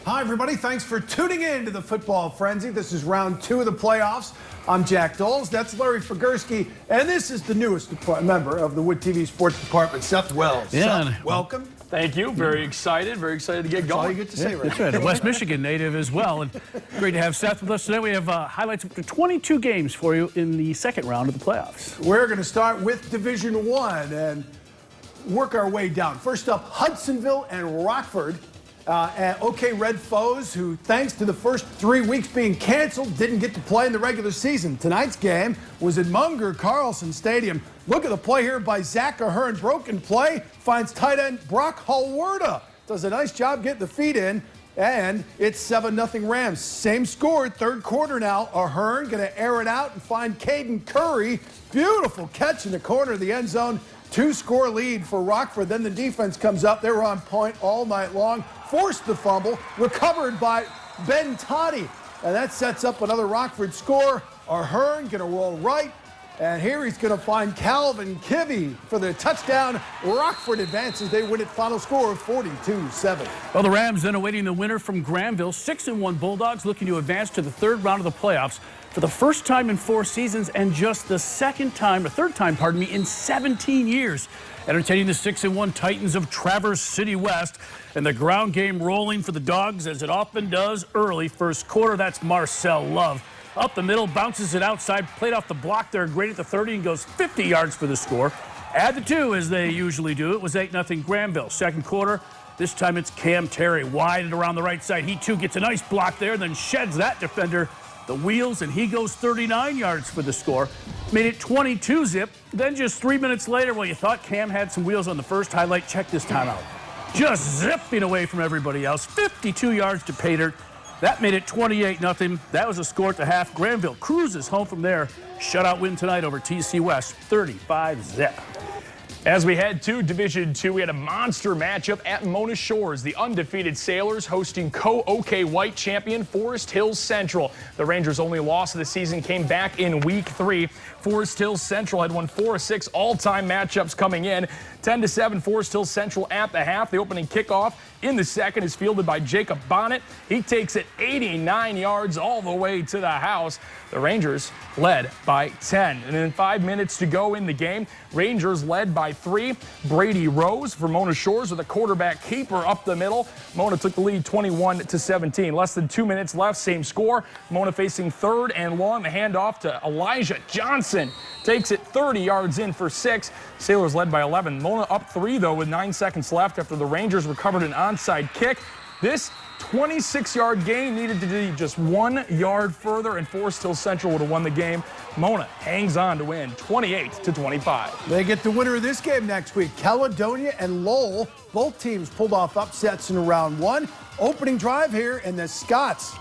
Hi, everybody. Thanks for tuning in to the Football Frenzy. This is round 2 of the playoffs. I'm Jack Doles. That's Larry Figursky. And this is the newest member of the Wood TV Sports Department, Seth Wells. Yeah. Seth, welcome. Thank you. Very excited to get going. All you get to say, right? That's right. A West Michigan native as well. And great to have Seth with us today. We have highlights of 22 games for you in the second round of the playoffs. We're going to start with Division 1 and work our way down. First up, Hudsonville and Rockford. And OK Red foes who, thanks to the first 3 weeks being canceled, didn't get to play in the regular season. Tonight's game was at Munger Carlson Stadium. Look at the play here by Zach Ahern. Broken play, finds tight end Brock Halwerda. Does a nice job getting the feet in, and it's 7-0 Rams. Same score, third quarter now. Ahern going to air it out and find Caden Curry. Beautiful catch in the corner of the end zone. 2-score lead for Rockford. Then the defense comes up. They were on point all night long. Forced the fumble, recovered by Ben Toddy. And that sets up another Rockford score. Ahern going to roll right. And here he's going to find Calvin Kivy for the touchdown. Rockford advances. They win it. Final score of 42-7. Well, the Rams then awaiting the winner from Granville. 6-1 Bulldogs looking to advance to the third round of the playoffs for the first time in 4 seasons and just the third time, in 17 years. Entertaining the 6-1 Titans of Traverse City West. And the ground game rolling for the Dogs as it often does early. First quarter, that's Marcel Love. Up the middle, bounces it outside, played off the block there, great at the 30 and goes 50 yards for the score. Add the 2 as they usually do. It was 8-0 Granville. Second quarter, this time it's Cam Terry wide and around the right side. He too gets a nice block there, then sheds that defender the wheels, and he goes 39 yards for the score. Made it 22-zip. Then just 3 minutes later, well, you thought Cam had some wheels on the first highlight. Check this time out. Just zipping away from everybody else. 52 yards to pay dirt. That made it 28-0. That was a score at the half. Granville cruises home from there. Shutout win tonight over TC West, 35-zip. As we head to Division 2, we had a monster matchup at Mona Shores. The undefeated Sailors hosting co-OK White champion Forest Hills Central. The Rangers' only loss of the season came back in Week 3. Forest Hills Central had won 4 of 6 all-time matchups coming in. 10-7 Forest Hills Central at the half. The opening kickoff in the second is fielded by Jacob Bonnet. He takes it 89 yards all the way to the house. The Rangers led by 10. And then 5 minutes to go in the game, Rangers led by 3. Brady Rose for Mona Shores with a quarterback keeper up the middle. Mona took the lead 21-17. Less than 2 minutes left, same score. Mona facing third and long. The handoff to Elijah Johnson. Takes it 30 yards in for 6. Sailors led by 11. Mona up 3, though, with 9 seconds left after the Rangers recovered an onside kick. This 26-yard gain needed to be just 1 yard further, and Forest Hills Central would have won the game. Mona hangs on to win 28-25. They get the winner of this game next week. Caledonia and Lowell. Both teams pulled off upsets in round 1. Opening drive here, and the Scots.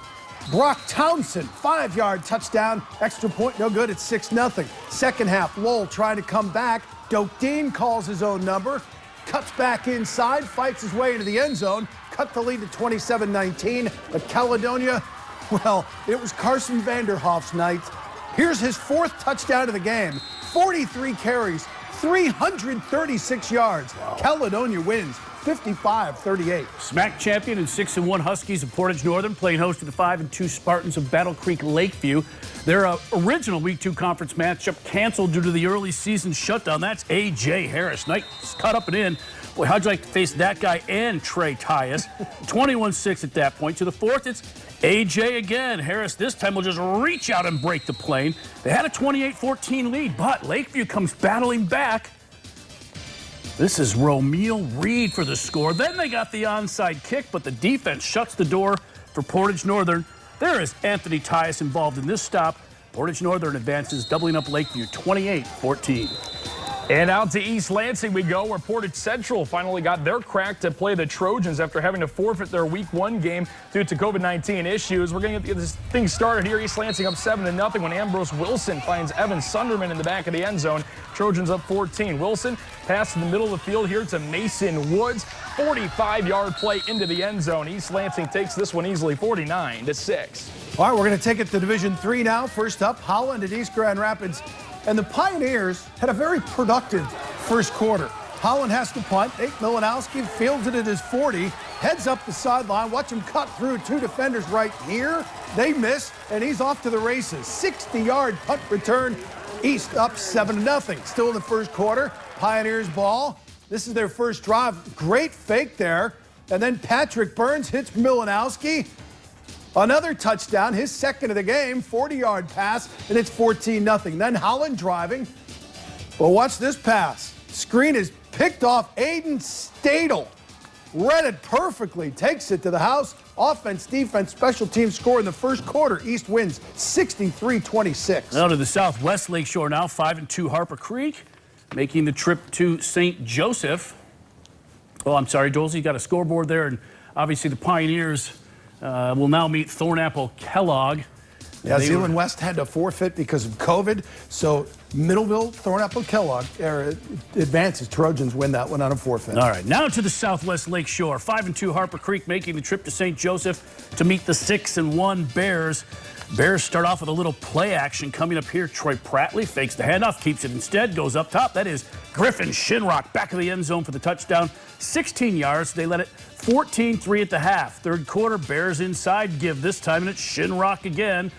Brock Townsend, 5-yard touchdown. Extra point, no good. It's 6-0. Second half, Lowell trying to come back. Doak Dean calls his own number. Cuts back inside, fights his way into the end zone. Cut the lead to 27-19. But Caledonia, well, it was Carson Vanderhoff's night. Here's his 4th touchdown of the game. 43 carries, 336 yards. Wow. Caledonia wins 55-38. SMAC champion and 6-1 Huskies of Portage Northern playing host to the 5-2 Spartans of Battle Creek Lakeview. Their original Week 2 conference matchup canceled due to the early season shutdown. That's A.J. Harris. Nice cut up and in. Boy, how'd you like to face that guy and Trey Tyus? 21-6 at that point. To the 4th, it's A.J. again. Harris this time will just reach out and break the plane. They had a 28-14 lead, but Lakeview comes battling back. This is Romeo Reed for the score. Then they got the onside kick, but the defense shuts the door for Portage Northern. There is Anthony Tyus involved in this stop. Portage Northern advances, doubling up Lakeview 28-14. And out to East Lansing we go, where Portage Central finally got their crack to play the Trojans after having to forfeit their Week 1 game due to COVID-19 issues. We're going to get this thing started here. East Lansing up 7-0 when Ambrose Wilson finds Evan Sunderman in the back of the end zone. Trojans up 14. Wilson pass in the middle of the field here to Mason Woods. 45-yard play into the end zone. East Lansing takes this one easily, 49-6. All right, we're going to take it to Division 3 now. First up, Holland at East Grand Rapids. And the Pioneers had a very productive first quarter. Holland has to punt. Nate Milanowski fields it at his 40, heads up the sideline. Watch him cut through two defenders right here. They miss, and he's off to the races. 60-yard punt return. East up 7-0. Still in the first quarter. Pioneers ball. This is their first drive. Great fake there. And then Patrick Burns hits Milanowski. Another touchdown, his second of the game, 40-yard pass, and it's 14-0. Then Holland driving. Well, watch this pass. Screen is picked off. Aiden Stadel read it perfectly, takes it to the house. Offense, defense, special teams score in the first quarter. East wins 63-26. Now to the Southwest Lakeshore now, 5-2 Harper Creek, making the trip to St. Joseph. Oh, I'm sorry, Dolsey, you got a scoreboard there, and obviously the Pioneers will now meet DELTON-KELLOGG. Yeah, Zeeland West had to forfeit because of COVID, so Middleville, DELTON-KELLOGG advances. Trojans win that one on a forfeit. All right, now to the Southwest Lakeshore. 5-2 Harper Creek making the trip to St. Joseph to meet the 6-1 Bears. Bears start off with a little play action coming up here. Troy Prattley fakes the handoff, keeps it instead, goes up top. That is Griffin Shinrock back of the end zone for the touchdown. 16 yards. They let it 14-3 at the half. Third quarter, Bears inside give this time, and it's Shinrock again.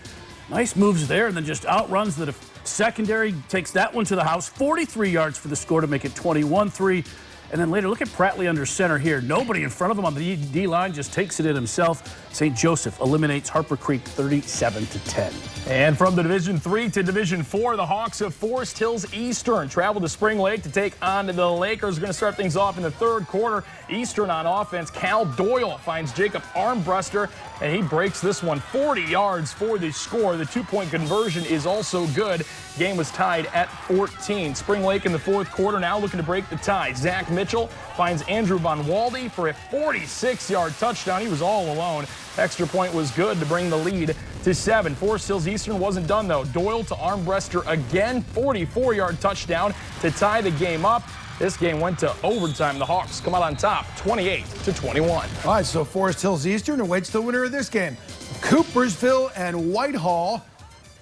Nice moves there, and then just outruns the secondary, takes that one to the house. 43 yards for the score to make it 21-3. And then later, look at Prattley under center here. Nobody in front of him on the D-line, just takes it in himself. St. Joseph eliminates Harper Creek 37-10. And from the Division III to Division IV, the Hawks of Forest Hills Eastern travel to Spring Lake to take on the Lakers. Going to start things off in the third quarter. Eastern on offense. Cal Doyle finds Jacob Armbruster, and he breaks this one. 40 yards for the score. The two-point conversion is also good. Game was tied at 14. Spring Lake in the fourth quarter now looking to break the tie. Zach Mitchell finds Andrew Von Walde for a 46-yard touchdown. He was all alone. Extra point was good to bring the lead to 7. Forest Hills Eastern wasn't done, though. Doyle to Armbruster again. 44-yard touchdown to tie the game up. This game went to overtime. The Hawks come out on top, 28-21. All right, so Forest Hills Eastern awaits the winner of this game. Coopersville and Whitehall.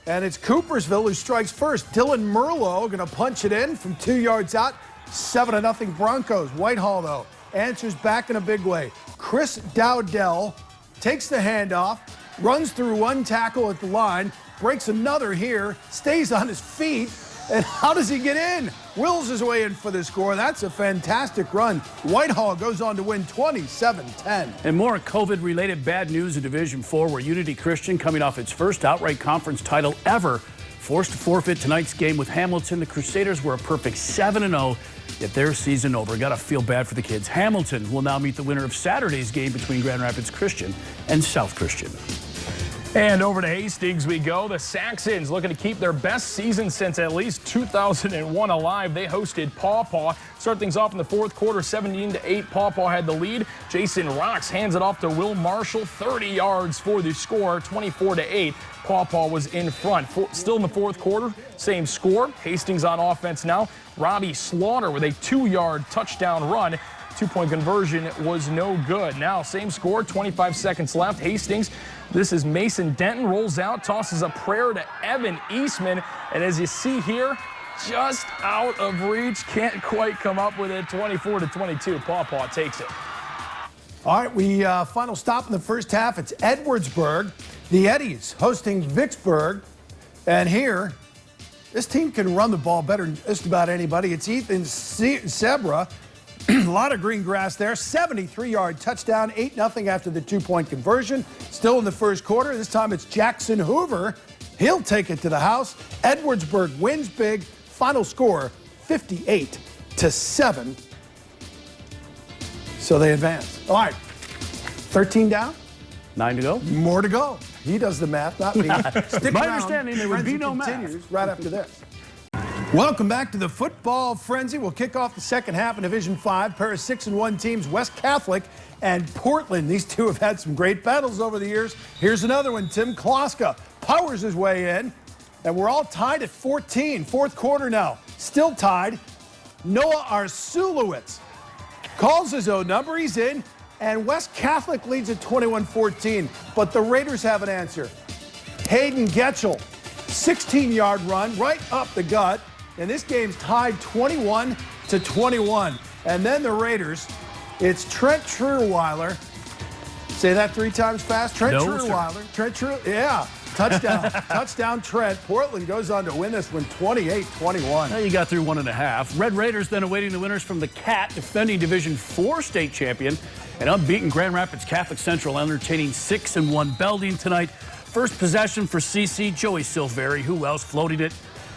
And it's Coopersville who strikes first. Dylan Merlot going to punch it in from 2 yards out. 7-0 Broncos. Whitehall, though, answers back in a big way. Chris Dowdell takes the handoff, runs through one tackle at the line, breaks another here, stays on his feet, and how does he get in? Wills his way in for the score. That's a fantastic run. Whitehall goes on to win 27-10. And more COVID-related bad news in Division IV, where Unity Christian, coming off its first outright conference title ever, forced to forfeit tonight's game with Hamilton. The Crusaders were a perfect 7-0, yet their season over. Got to feel bad for the kids. Hamilton will now meet the winner of Saturday's game between Grand Rapids Christian and South Christian. And over to Hastings we go. The Saxons looking to keep their best season since at least 2001 alive. They hosted Paw Paw. Start things off in the fourth quarter, 17-8. Paw Paw had the lead. Jason Rocks hands it off to Will Marshall. 30 yards for the score, 24-8. Paw Paw was in front. Still in the fourth quarter, same score. Hastings on offense now. Robbie Slaughter with a 2-yard touchdown run. Two-point conversion was no good. Now, same score, 25 seconds left. Hastings, this is Mason Denton, rolls out, tosses a prayer to Evan Eastman. And as you see here, just out of reach, can't quite come up with it. 24-22, Paw Paw takes it. All right, we final stop in the first half. It's Edwardsburg. The Eddies hosting Vicksburg. And here, this team can run the ball better than just about anybody. It's Ethan Sebra. A lot of green grass there. 73-yard touchdown, 8-0 after the two-point conversion. Still in the first quarter. This time it's Jackson Hoover. He'll take it to the house. Edwardsburg wins big. Final score, 58-7. So they advance. All right, 13 down. 9 to go. More to go. He does the math, not me. Stick My around. understanding, there would be no math. Continues right after this. Welcome back to the Football Frenzy. We'll kick off the second half in Division 5. Pair of 6-1 teams, West Catholic and Portland. These two have had some great battles over the years. Here's another one. Tim Kloska powers his way in, and we're all tied at 14. Fourth quarter now. Still tied. Noah Arsulowitz calls his own number. He's in, and West Catholic leads at 21-14. But the Raiders have an answer. Hayden Getchell, 16-yard run right up the gut. And this game's tied 21-21. And then the Raiders, it's Trent Trueweiler. Say that 3 times fast. Trent Trueweiler. Yeah. Touchdown. Touchdown, Trent. Portland goes on to win this one 28-21. Now you got through 1.5. Red Raiders then awaiting the winners from the CAT, defending Division IV state champion, and unbeaten Grand Rapids Catholic Central, entertaining 6-1 Belding tonight. First possession for CC, Joey Silveri. Who else floating it?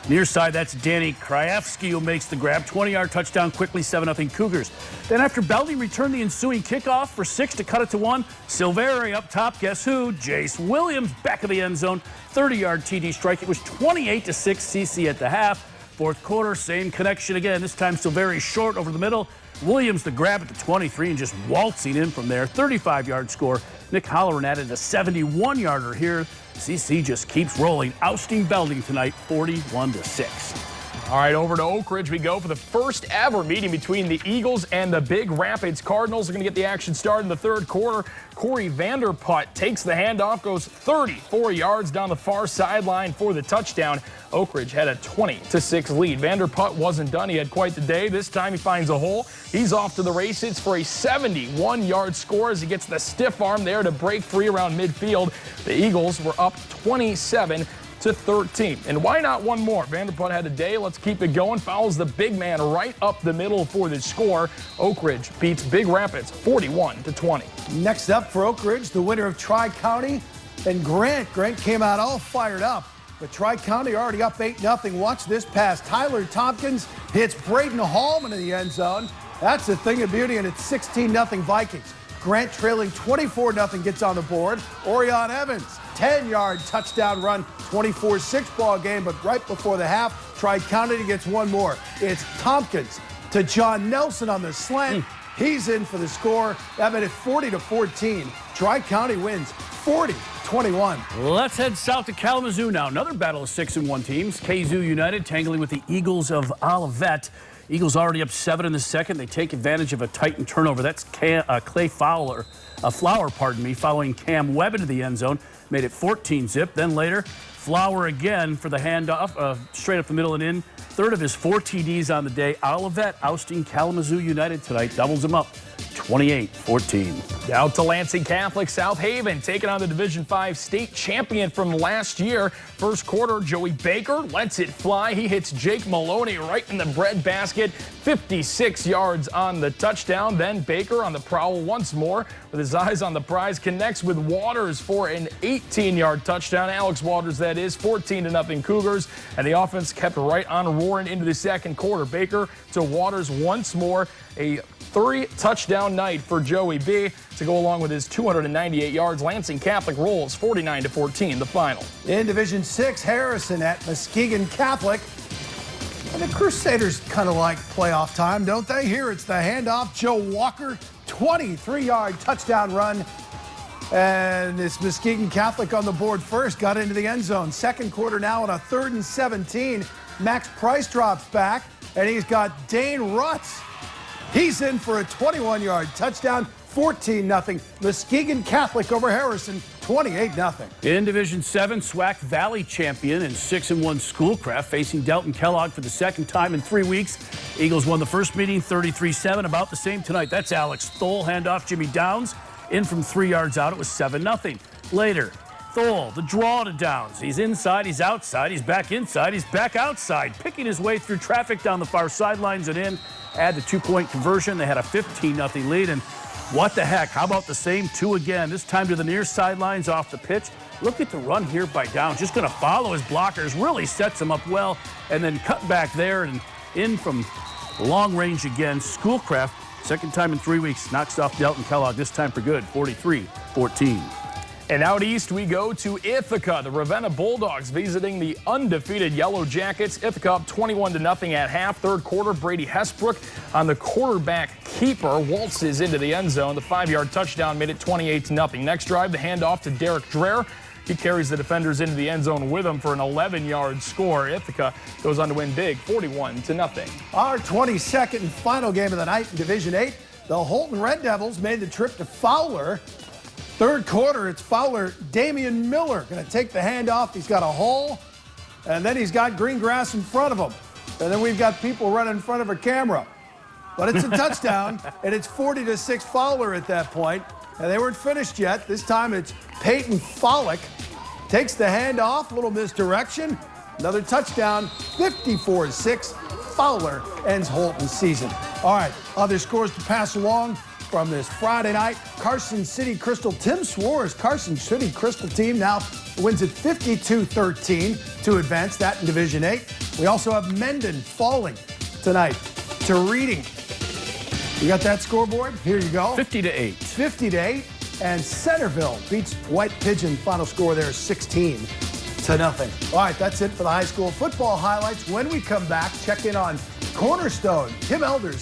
Near side, that's Danny Krajewski who makes the grab. 20-yard touchdown quickly, 7-0 Cougars. Then after Belding returned the ensuing kickoff for 6 to cut it to 1, Silveri up top, guess who? Jace Williams back of the end zone. 30-yard TD strike. It was 28-6 CC at the half. Fourth quarter, same connection again. This time Silveri short over the middle. Williams the grab at the 23 and just waltzing in from there. 35-yard score. Nick Holloran added a 71-yarder here. CC just keeps rolling, ousting Belding tonight, 41-6. All right, over to Oak Ridge we go for the first ever meeting between the Eagles and the Big Rapids Cardinals. They're going to get the action started in the third quarter. Corey Vanderput takes the handoff, goes 34 yards down the far sideline for the touchdown. Oak Ridge had a 20-6 lead. Vanderput wasn't done. He had quite the day. This time he finds a hole. He's off to the races for a 71-yard score as he gets the stiff arm there to break free around midfield. The Eagles were up 27-13. And why not one more? Vanderput had a day. Let's keep it going. Fouls the big man right up the middle for the score. Oak Ridge beats Big Rapids 41-20. Next up for Oak Ridge, the winner of Tri-County and Grant. Grant came out all fired up, but Tri-County already up 8-0. Watch this pass. Tyler Tompkins hits Braden Hallman in the end zone. That's a thing of beauty, and it's 16-0 Vikings. Grant trailing 24-0 gets on the board. Orion Evans, 10-yard touchdown run, 24-6 ball game, but right before the half, Tri-County gets one more. It's Tompkins to John Nelson on the slant. He's in for the score. That made it 40-14. Tri-County wins 40-21. Let's head south to Kalamazoo now. Another battle of 6-1 teams. KZoo United tangling with the Eagles of Olivet. Eagles already up 7 in the second. They take advantage of a Titan turnover. That's Clay Flower, following Cam Webb into the end zone. Made it 14-zip. Then later, Flower again for the handoff, straight up the middle and in. Third of his 4 TDs on the day. Olivet ousting Kalamazoo United tonight. Doubles them up. 28-14. Out to Lansing Catholic. South Haven taking on the Division V state champion from last year. First quarter, Joey Baker lets it fly. He hits Jake Maloney right in the breadbasket. 56 yards on the touchdown. Then Baker on the prowl once more with his eyes on the prize. Connects with Waters for an 18-yard touchdown. Alex Waters, that is. 14-0 Cougars. And the offense kept right on roaring into the second quarter. Baker to Waters once more. A 3-touchdown night for Joey B to go along with his 298 yards. Lansing Catholic rolls 49-14, the final. In Division 6, Harrison at Muskegon Catholic. And the Crusaders kind of like playoff time, don't they? Here it's the handoff. Joe Walker, 23-yard touchdown run. And it's Muskegon Catholic on the board first. Got into the end zone. Second quarter now on a 3rd and 17. Max Price drops back, and he's got Dane Rutz. He's in for a 21-yard touchdown, 14-0. Muskegon Catholic over Harrison, 28-0. In Division 7, SWAC Valley champion and 6-1 Schoolcraft facing DELTON-KELLOGG for the second time in 3 weeks. Eagles won the first meeting 33-7, about the same tonight. That's Alex Thole, handoff Jimmy Downs. In from 3 yards out, it was 7-0. Later, Thole, the draw to Downs. He's inside, he's outside, he's back inside, he's back outside, picking his way through traffic down the far sidelines and in. Add the 2-point conversion. They had a 15-0 lead. And what the heck? How about the same 2 again? This time to the near sidelines off the pitch. Look at the run here by Downs. Just going to follow his blockers. Really sets him up well. And then cut back there and in from long range again. Schoolcraft, second time in 3 weeks, knocks off DELTON-KELLOGG, this time for good, 43-14. And out east we go to Ithaca. The Ravenna Bulldogs visiting the undefeated Yellow Jackets. Ithaca up 21-0 at half. Third quarter, Brady Hesbrook on the quarterback keeper waltzes into the end zone. The 5-yard touchdown made it 28-0. Next drive, the handoff to Derek Dreher. He carries the defenders into the end zone with him for an 11-yard score. Ithaca goes on to win big, 41-0. Our 22nd and final game of the night in Division 8. The Holton Red Devils made the trip to Fowler. Third quarter, it's Fowler. Damian Miller going to take the handoff. He's got a hole, and then he's got green grass in front of him. And then we've got people running in front of a camera. but it's a touchdown, and it's 40-6 Fowler at that point. And they weren't finished yet. This time it's Peyton Follick. Takes the handoff, little misdirection. Another touchdown, 54-6. Fowler ends Holton's season. All right, other scores to pass along from this Friday night. Carson City Crystal, Tim Swar's Carson City Crystal team now wins at 52-13 to advance that in Division 8. We also have Mendon falling tonight to Reading. You got that scoreboard? Here you go. 50-8. 50-8. And Centerville beats White Pigeon. Final score there is 16-0. All right, that's it for the high school football highlights. When we come back, check in on Cornerstone. Tim Elders